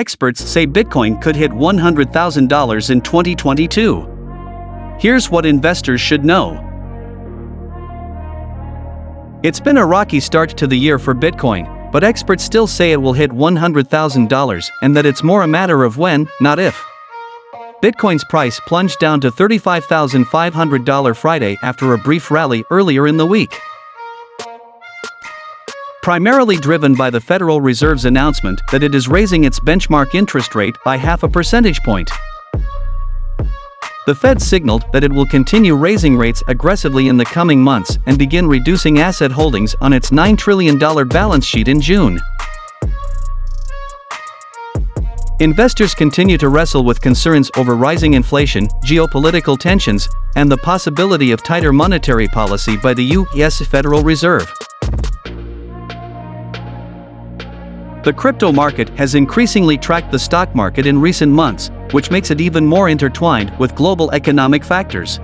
experts say Bitcoin could hit $100,000 in 2022. Here's what investors should know. It's been a rocky start to the year for Bitcoin, but experts still say it will hit $100,000 and that it's more a matter of when, not if. Bitcoin's price plunged down to $35,500 Friday after a brief rally earlier in the week. Primarily driven by the Federal Reserve's announcement that it is raising its benchmark interest rate by 0.5 percentage point. The Fed signaled that it will continue raising rates aggressively in the coming months and begin reducing asset holdings on its $9 trillion balance sheet in June. Investors continue to wrestle with concerns over rising inflation, geopolitical tensions, and the possibility of tighter monetary policy by the U.S. Federal Reserve. The crypto market has increasingly tracked the stock market in recent months, which makes it even more intertwined with global economic factors.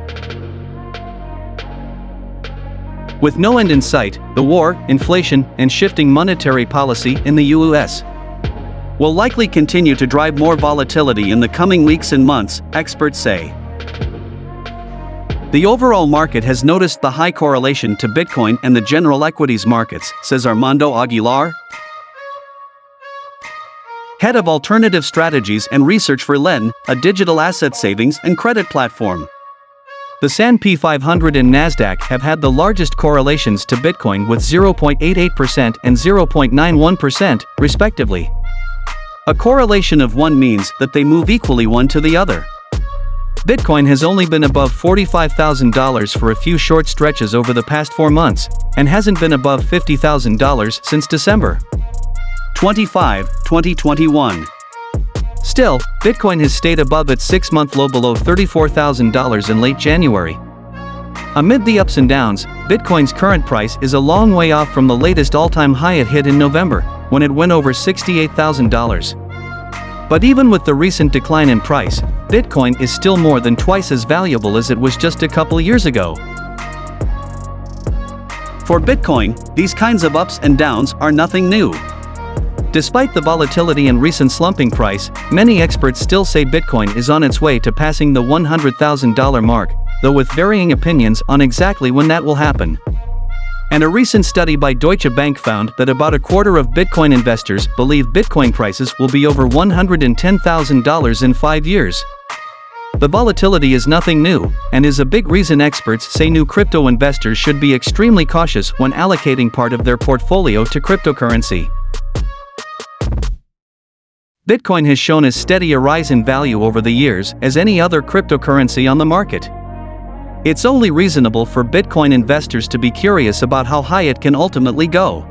With no end in sight, the war, inflation, and shifting monetary policy in the U.S. will likely continue to drive more volatility in the coming weeks and months, experts say. The overall market has noticed the high correlation to Bitcoin and the general equities markets, says Armando Aguilar, head of alternative strategies and research for LEN, a digital asset savings and credit platform. The S&P 500 and Nasdaq have had the largest correlations to Bitcoin with 0.88% and 0.91%, respectively. A correlation of 1 means that they move equally one to the other. Bitcoin has only been above $45,000 for a few short stretches over the past 4 months, and hasn't been above $50,000 since December 25, 2021. Still, Bitcoin has stayed above its 6-month low below $34,000 in late January. Amid the ups and downs, Bitcoin's current price is a long way off from the latest all-time high it hit in November, when it went over $68,000. But even with the recent decline in price, Bitcoin is still more than twice as valuable as it was just a couple years ago. For Bitcoin, these kinds of ups and downs are nothing new. Despite the volatility and recent slumping price, many experts still say Bitcoin is on its way to passing the $100,000 mark, though with varying opinions on exactly when that will happen. And a recent study by Deutsche Bank found that about a quarter of Bitcoin investors believe Bitcoin prices will be over $110,000 in 5 years. The volatility is nothing new, and is a big reason experts say new crypto investors should be extremely cautious when allocating part of their portfolio to cryptocurrency. Bitcoin has shown as steady a rise in value over the years as any other cryptocurrency on the market. It's only reasonable for Bitcoin investors to be curious about how high it can ultimately go.